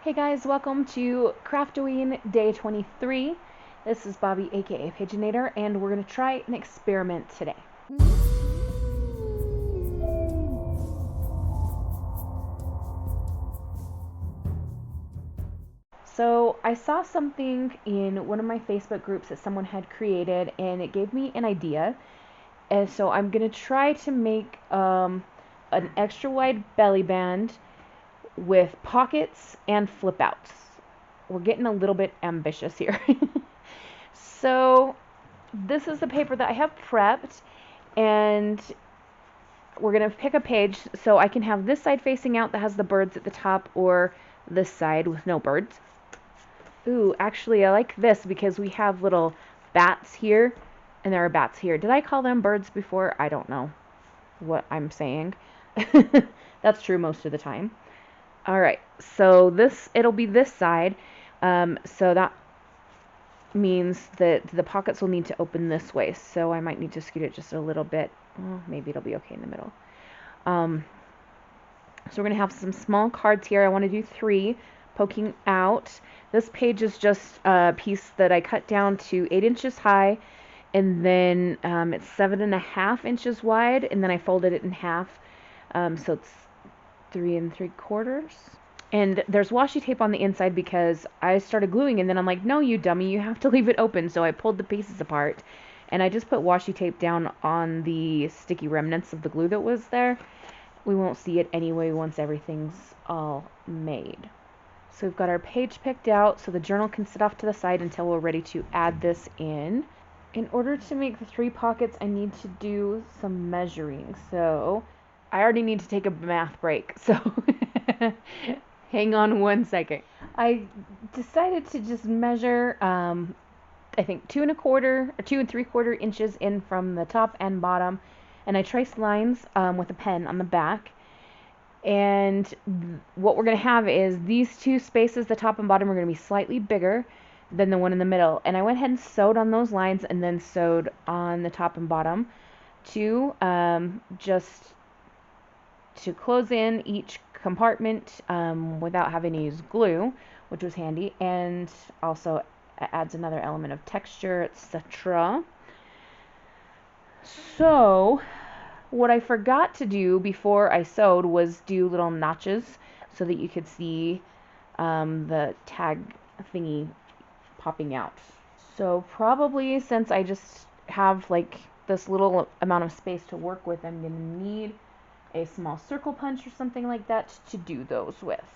Hey guys, welcome to Craftoween Day 23. This is Bobi, aka Paginator, and we're going to try an experiment today. So, I saw something in one of my Facebook groups that someone had created, and it gave me an idea. And so, I'm going to try to make an extra wide belly band with pockets and flip outs. We're getting a little bit ambitious here. So, this is the paper that I have prepped, and we're going to pick a page so I can have this side facing out that has the birds at the top, or this side with no birds. Ooh, actually I like this because we have little bats here and there are bats here. Did I call them birds before? I don't know what I'm saying. That's true most of the time. Alright, so it'll be this side. So that means that the pockets will need to open this way, so I might need to scoot it just a little bit. Well, maybe it'll be okay in the middle. So we're going to have some small cards here. I want to do 3 poking out. This page is just a piece that I cut down to 8 inches high, and then it's 7.5 inches wide, and then I folded it in half, so it's 3 3/4. And there's washi tape on the inside because I started gluing, and then I'm like, no, you dummy, you have to leave it open. So I pulled the pieces apart, and I just put washi tape down on the sticky remnants of the glue that was there. We won't see it anyway once everything's all made. So we've got our page picked out, so the journal can sit off to the side until we're ready to add this in. In order to make the 3 pockets, I need to do some measuring. So I already need to take a math break, so hang on one second. I decided to just measure, I think 2 3/4 inches in from the top and bottom, and I traced lines with a pen on the back. And what we're going to have is these 2 spaces, the top and bottom, are going to be slightly bigger than the one in the middle. And I went ahead and sewed on those lines and then sewed on the top and bottom to just to close in each compartment without having to use glue, which was handy, and also adds another element of texture, etc. So what I forgot to do before I sewed was do little notches so that you could see the tag thingy popping out. So probably, since I just have like this little amount of space to work with, I'm going to need a small circle punch or something like that to do those with.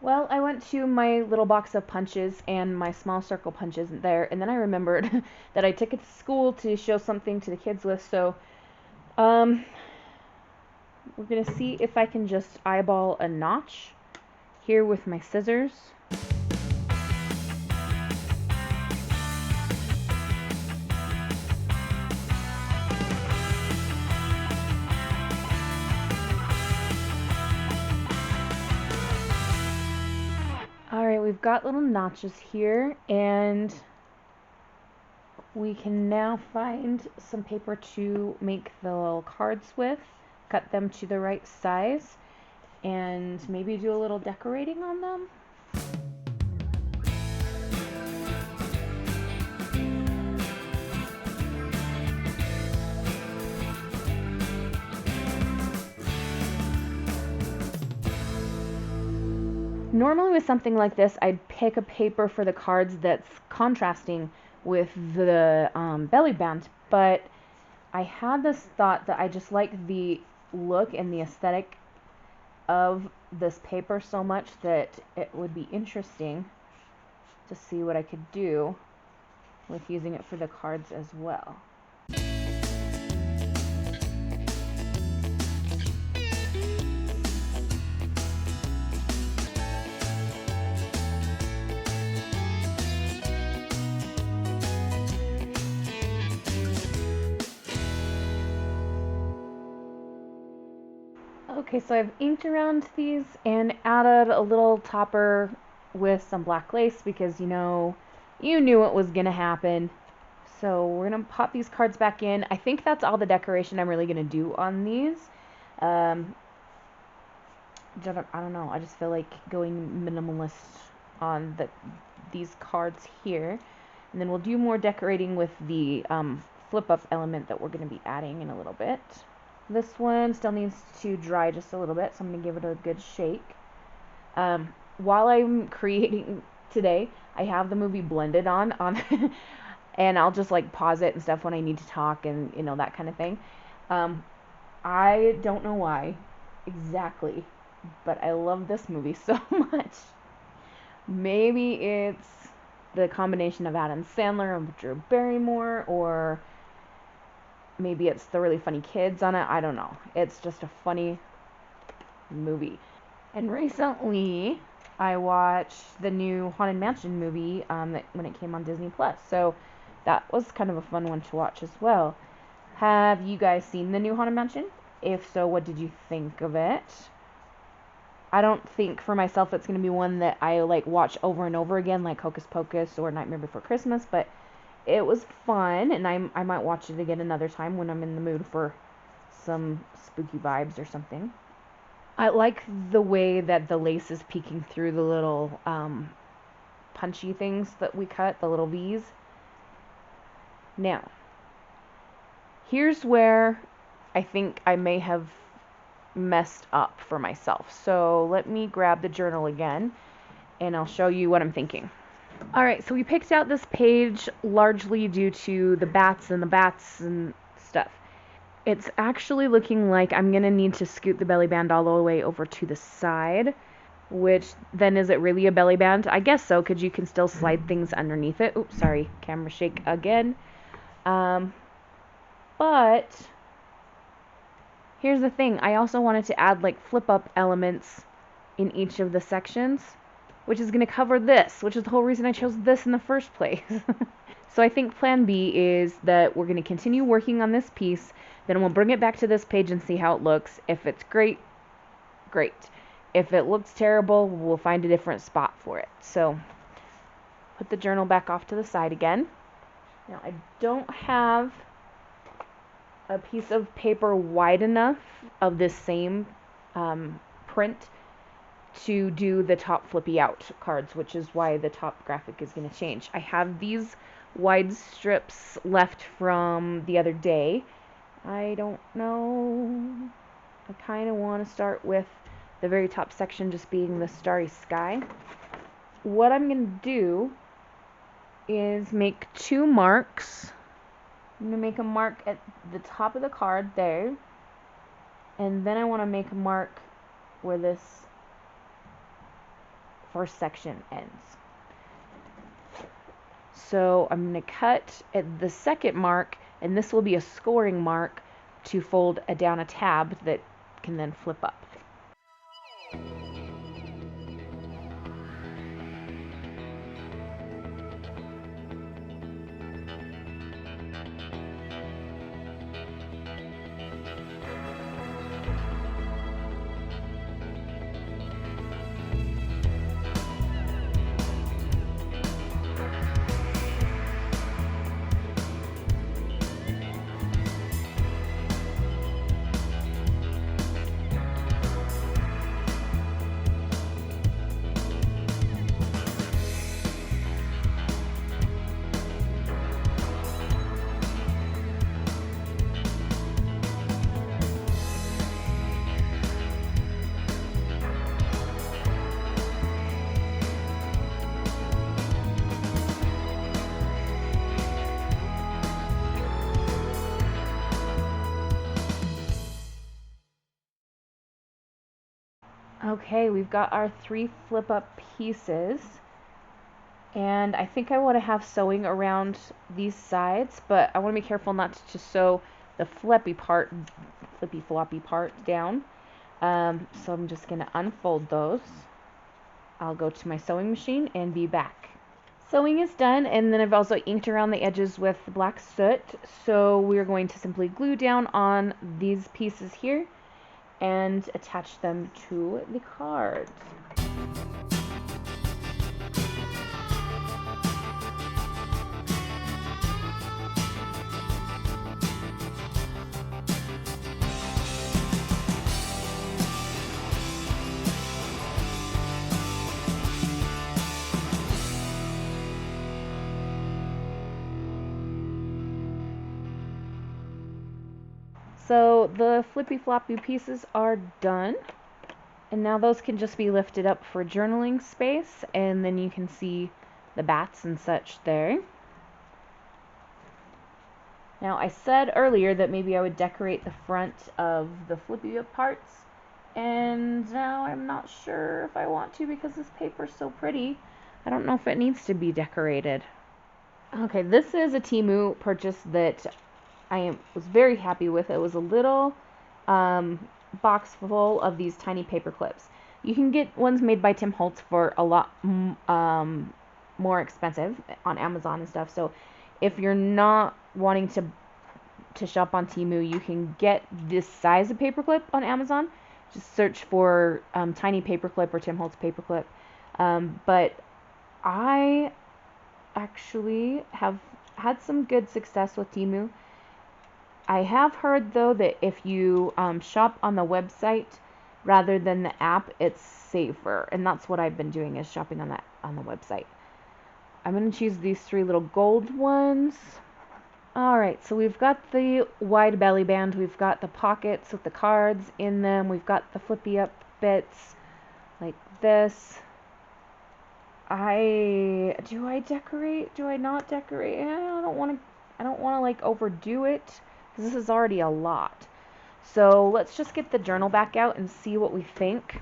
Well, I went to my little box of punches, and my small circle punch isn't there, and then I remembered that I took it to school to show something to the kids with, so we're going to see if I can just eyeball a notch here with my scissors. Alright, we've got little notches here, and we can now find some paper to make the little cards with, cut them to the right size, and maybe do a little decorating on them. Normally with something like this, I'd pick a paper for the cards that's contrasting with the belly band, but I had this thought that I just like the look and the aesthetic of this paper so much that it would be interesting to see what I could do with using it for the cards as well. Okay, so I've inked around these and added a little topper with some black lace because you knew what was gonna happen. So we're gonna pop these cards back in. I think that's all the decoration I'm really gonna do on these. I don't know. I just feel like going minimalist on these cards here. And then we'll do more decorating with the flip-up element that we're going to be adding in a little bit. This one still needs to dry just a little bit, so I'm going to give it a good shake. While I'm creating today, I have the movie blended on and I'll just like pause it and stuff when I need to talk and that kind of thing. I don't know why exactly, but I love this movie so much. Maybe it's the combination of Adam Sandler and Drew Barrymore, or maybe it's the really funny kids on it. I don't know. It's just a funny movie. And recently, I watched the new Haunted Mansion movie when it came on Disney Plus. So that was kind of a fun one to watch as well. Have you guys seen the new Haunted Mansion? If so, what did you think of it? I don't think for myself it's going to be one that I like watch over and over again, like Hocus Pocus or Nightmare Before Christmas, but it was fun, and I might watch it again another time when I'm in the mood for some spooky vibes or something. I like the way that the lace is peeking through the little punchy things that we cut, the little V's. Now, here's where I think I may have messed up for myself. So let me grab the journal again, and I'll show you what I'm thinking. Alright, so we picked out this page largely due to the bats and stuff. It's actually looking like I'm going to need to scoot the belly band all the way over to the side, which then is it really a belly band? I guess so, because you can still slide things underneath it. Oops, sorry, camera shake again. But here's the thing. I also wanted to add like flip-up elements in each of the sections, which is going to cover this, which is the whole reason I chose this in the first place. So I think plan B is that we're going to continue working on this piece, then we'll bring it back to this page and see how it looks. If it's great, great. If it looks terrible, we'll find a different spot for it. So put the journal back off to the side again. Now I don't have a piece of paper wide enough of this same print to do the top flippy out cards, which is why the top graphic is going to change. I have these wide strips left from the other day. I don't know. I kind of want to start with the very top section just being the starry sky. What I'm going to do is make 2 marks. I'm going to make a mark at the top of the card there. And then I want to make a mark where this first section ends. So I'm going to cut at the second mark, and this will be a scoring mark to fold down a tab that can then flip up. Okay, we've got our 3 flip-up pieces, and I think I want to have sewing around these sides, but I want to be careful not to sew the flippy floppy part down. So I'm just going to unfold those. I'll go to my sewing machine and be back. Sewing is done, and then I've also inked around the edges with black soot, so we're going to simply glue down on these pieces here and attach them to the cards. So the flippy floppy pieces are done. And now those can just be lifted up for journaling space, and then you can see the bats and such there. Now I said earlier that maybe I would decorate the front of the flippy parts, and now I'm not sure if I want to because this paper's so pretty. I don't know if it needs to be decorated. Okay, this is a Temu purchase that was very happy with. It was a little box full of these tiny paper clips. You can get ones made by Tim Holtz for a lot more expensive on Amazon and stuff. So if you're not wanting to shop on Temu, you can get this size of paperclip on Amazon. Just search for tiny paperclip or Tim Holtz paperclip. But I actually have had some good success with Temu. I have heard though that if you shop on the website rather than the app, it's safer, and that's what I've been doing, is shopping on the website. I'm going to choose these 3 little gold ones. Alright, so we've got the wide belly band, we've got the pockets with the cards in them, we've got the flippy up bits like this. Do I decorate? Do I not decorate? I don't want to like overdo it, because this is already a lot. So let's just get the journal back out and see what we think.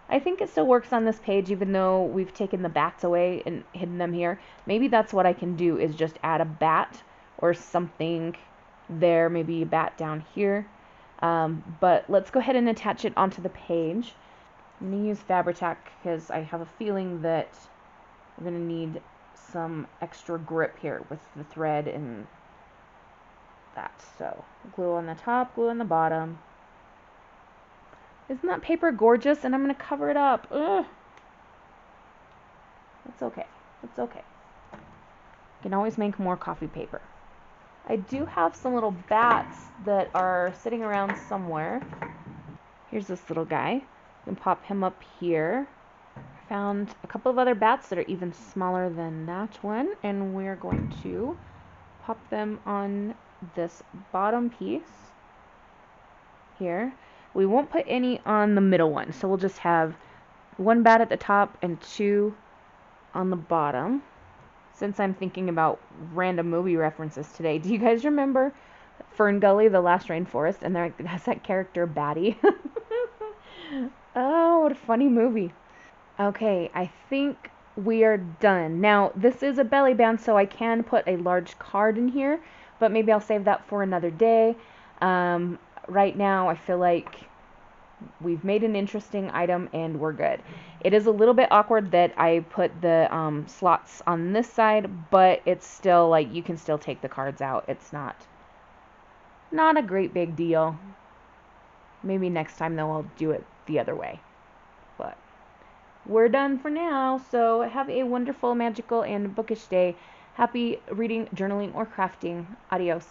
I think it still works on this page, even though we've taken the bats away and hidden them here. Maybe that's what I can do, is just add a bat or something there, maybe a bat down here. But let's go ahead and attach it onto the page. I'm going to use Fabri-Tac because I have a feeling that we're going to need some extra grip here with the thread and that. So glue on the top, glue on the bottom. Isn't that paper gorgeous? And I'm going to cover it up. Ugh. It's okay. It's okay. You can always make more coffee paper. I do have some little bats that are sitting around somewhere. Here's this little guy. You can pop him up here. I found a couple of other bats that are even smaller than that one, and we're going to pop them on this bottom piece here. We won't put any on the middle one, so we'll just have 1 bat at the top and 2 on the bottom. Since I'm thinking about random movie references today, do you guys remember Fern Gully, The Last Rainforest? And there has that character Batty. Oh, what a funny movie. Okay, I think we are done. Now, this is a belly band, so I can put a large card in here, but maybe I'll save that for another day. Right now, I feel like we've made an interesting item and we're good. It is a little bit awkward that I put the slots on this side, but it's still, like, you can still take the cards out. It's not a great big deal. Maybe next time, though, I'll do it the other way. But we're done for now, so have a wonderful, magical, and bookish day. Happy reading, journaling, or crafting. Adios.